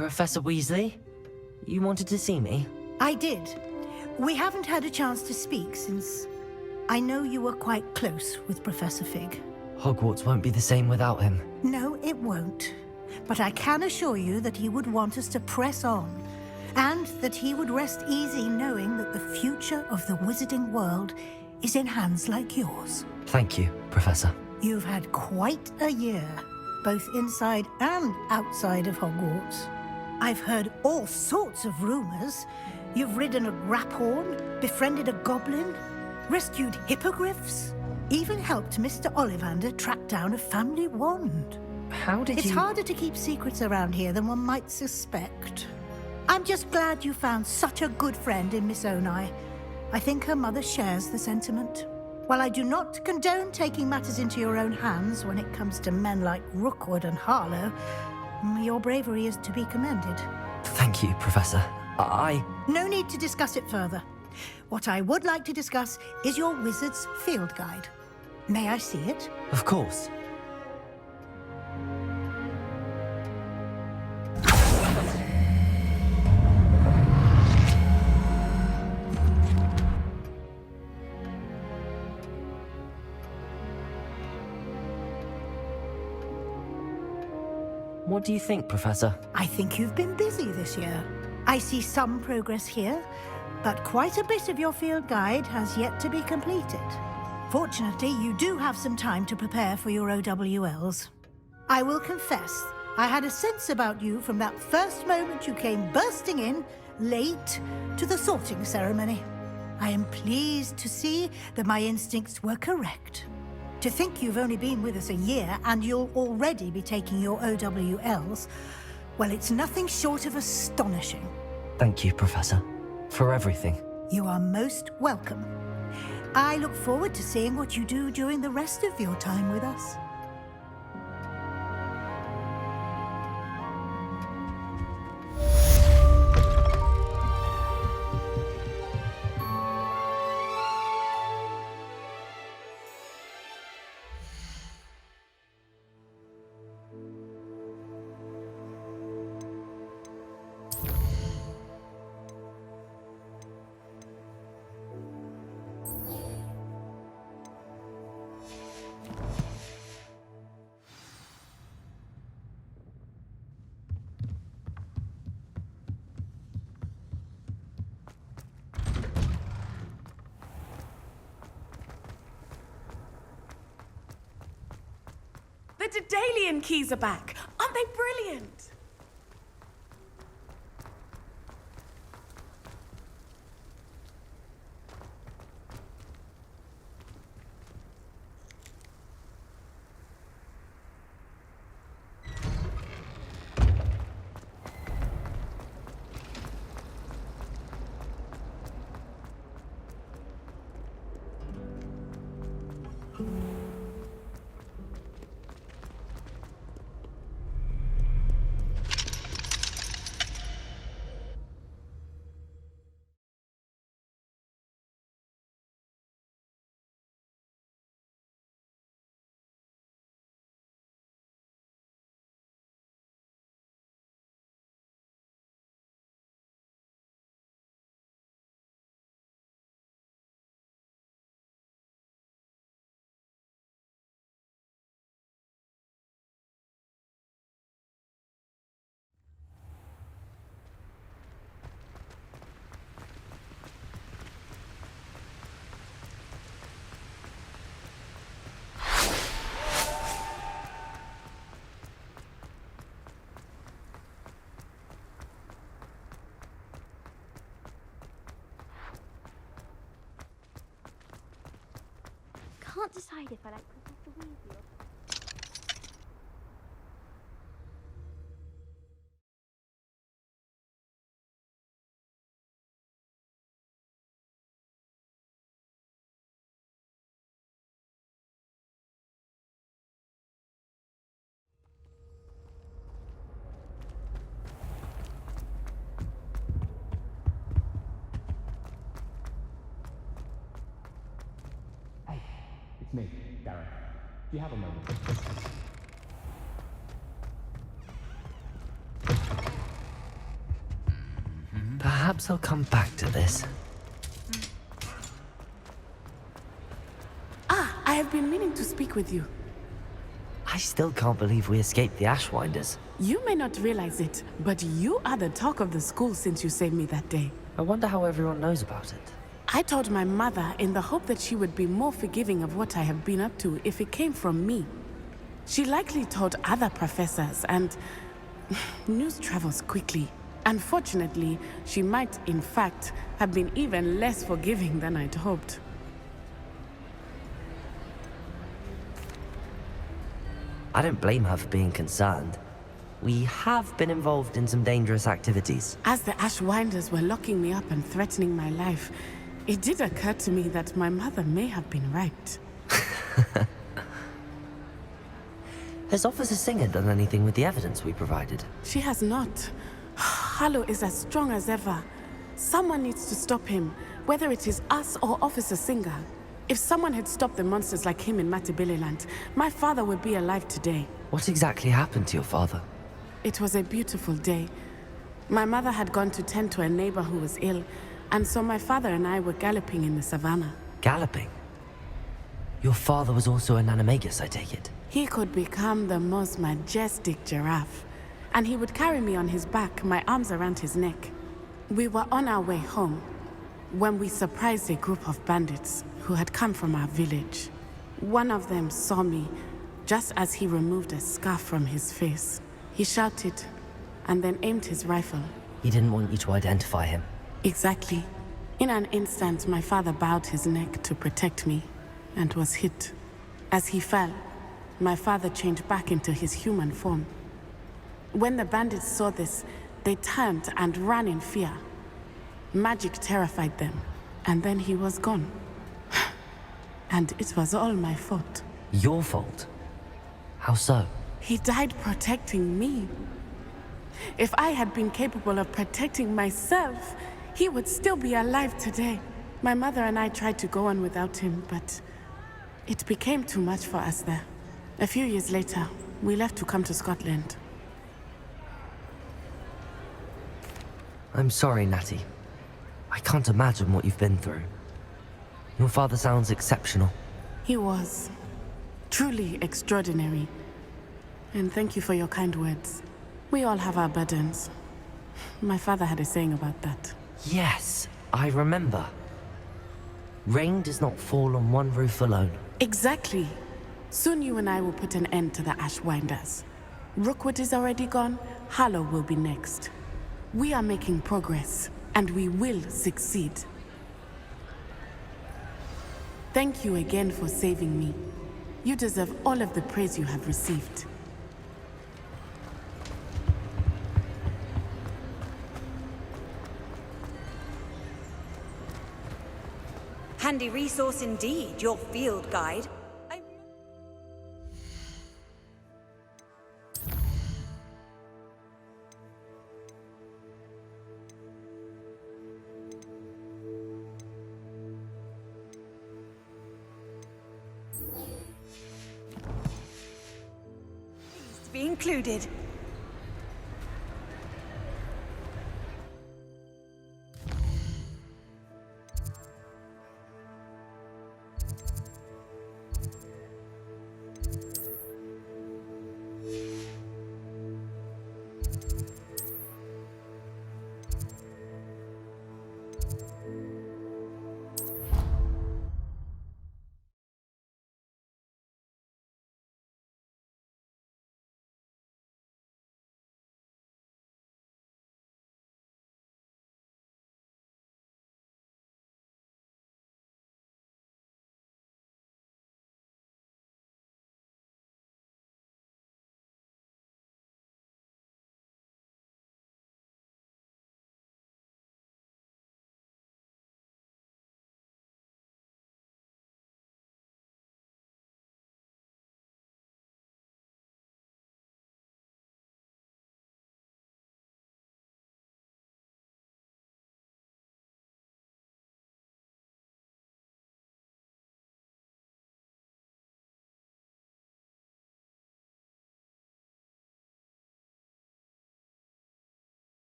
Professor Weasley? You wanted to see me? I did. We haven't had a chance to speak since I know you were quite close with Professor Fig. Hogwarts won't be the same without him. No, it won't. But I can assure you that he would want us to press on, and that he would rest easy knowing that the future of the wizarding world is in hands like yours. Thank you, Professor. You've had quite a year, both inside and outside of Hogwarts. I've heard all sorts of rumors. You've ridden a graphorn, befriended a goblin, rescued hippogriffs, even helped Mr. Ollivander track down a family wand. How did It's harder to keep secrets around here than one might suspect. I'm just glad you found such a good friend in Miss Onai. I think her mother shares the sentiment. While I do not condone taking matters into your own hands when it comes to men like Rookwood and Harlow, your bravery is to be commended. Thank you, Professor. No need to discuss it further. What I would like to discuss is your wizard's field guide. May I see it? Of course. What do you think, Professor? I think you've been busy this year. I see some progress here, but quite a bit of your field guide has yet to be completed. Fortunately, you do have some time to prepare for your OWLs. I will confess, I had a sense about you from that first moment you came bursting in, late, to the sorting ceremony. I am pleased to see that my instincts were correct. To think you've only been with us a year and you'll already be taking your OWLs, well, it's nothing short of astonishing. Thank you, Professor, for everything. You are most welcome. I look forward to seeing what you do during the rest of your time with us. The Daedalian keys are back. Aren't they brilliant? Can't decide if I like Professor Weasley or... It's me, Gareth. Do you have a moment? Perhaps I'll come back to this. I have been meaning to speak with you. I still can't believe we escaped the Ashwinders. You may not realize it, but you are the talk of the school since you saved me that day. I wonder how everyone knows about it. I told my mother in the hope that she would be more forgiving of what I have been up to if it came from me. She likely told other professors, and news travels quickly. Unfortunately, she might, in fact, have been even less forgiving than I'd hoped. I don't blame her for being concerned. We have been involved in some dangerous activities. As the Ashwinders were locking me up and threatening my life, it did occur to me that my mother may have been right. Has Officer Singer done anything with the evidence we provided? She has not. Harlow is as strong as ever. Someone needs to stop him, whether it is us or Officer Singer. If someone had stopped the monsters like him in Matabeleland, my father would be alive today. What exactly happened to your father? It was a beautiful day. My mother had gone to tend to a neighbor who was ill, and so my father and I were galloping in the savannah. Galloping? Your father was also an animagus, I take it? He could become the most majestic giraffe, and he would carry me on his back, my arms around his neck. We were on our way home when we surprised a group of bandits who had come from our village. One of them saw me just as he removed a scarf from his face. He shouted and then aimed his rifle. He didn't want you to identify him. Exactly. In an instant, my father bowed his neck to protect me and was hit. As he fell, my father changed back into his human form. When the bandits saw this, they turned and ran in fear. Magic terrified them, and then he was gone. And it was all my fault. Your fault? How so? He died protecting me. If I had been capable of protecting myself, he would still be alive today. My mother and I tried to go on without him, but it became too much for us there. A few years later, we left to come to Scotland. I'm sorry, Natty. I can't imagine what you've been through. Your father sounds exceptional. He was truly extraordinary. And thank you for your kind words. We all have our burdens. My father had a saying about that. Yes, I remember. Rain does not fall on one roof alone. Exactly. Soon you and I will put an end to the Ashwinders. Rookwood is already gone. Harlow will be next. We are making progress, and we will succeed. Thank you again for saving me. You deserve all of the praise you have received. Handy resource indeed, your field guide. Pleased to be included.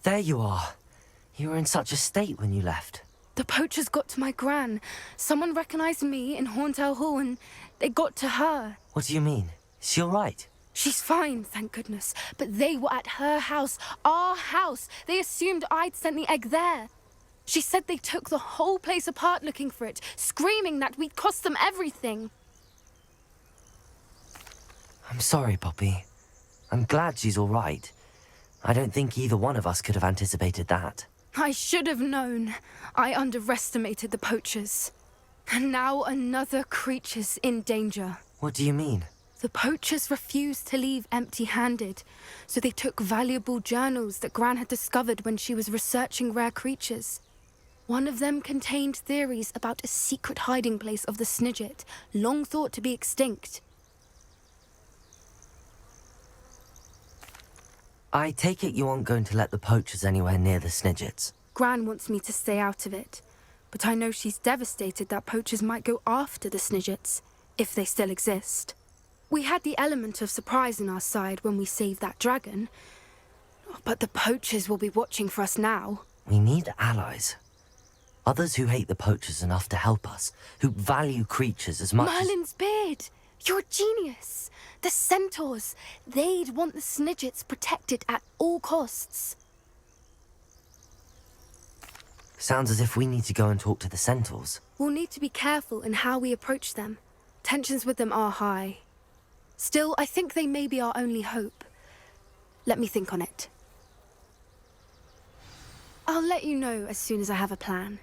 There you are. You were in such a state when you left. The poachers got to my gran. Someone recognized me in Horntail Hall and they got to her. What do you mean? Is she all right? She's fine, thank goodness. But they were at her house, our house. They assumed I'd sent the egg there. She said they took the whole place apart looking for it, screaming that we'd cost them everything. I'm sorry, Poppy. I'm glad she's all right. I don't think either one of us could have anticipated that. I should have known. I underestimated the poachers. And now another creature's in danger. What do you mean? The poachers refused to leave empty-handed, so they took valuable journals that Gran had discovered when she was researching rare creatures. One of them contained theories about a secret hiding place of the Snidget, long thought to be extinct. I take it you aren't going to let the poachers anywhere near the Snidgets. Gran wants me to stay out of it, but I know she's devastated that poachers might go after the Snidgets, if they still exist. We had the element of surprise on our side when we saved that dragon, but the poachers will be watching for us now. We need allies. Others who hate the poachers enough to help us, who value creatures as much Merlin's beard! You're a genius! The centaurs! They'd want the Snidgets protected at all costs. Sounds as if we need to go and talk to the centaurs. We'll need to be careful in how we approach them. Tensions with them are high. Still, I think they may be our only hope. Let me think on it. I'll let you know as soon as I have a plan.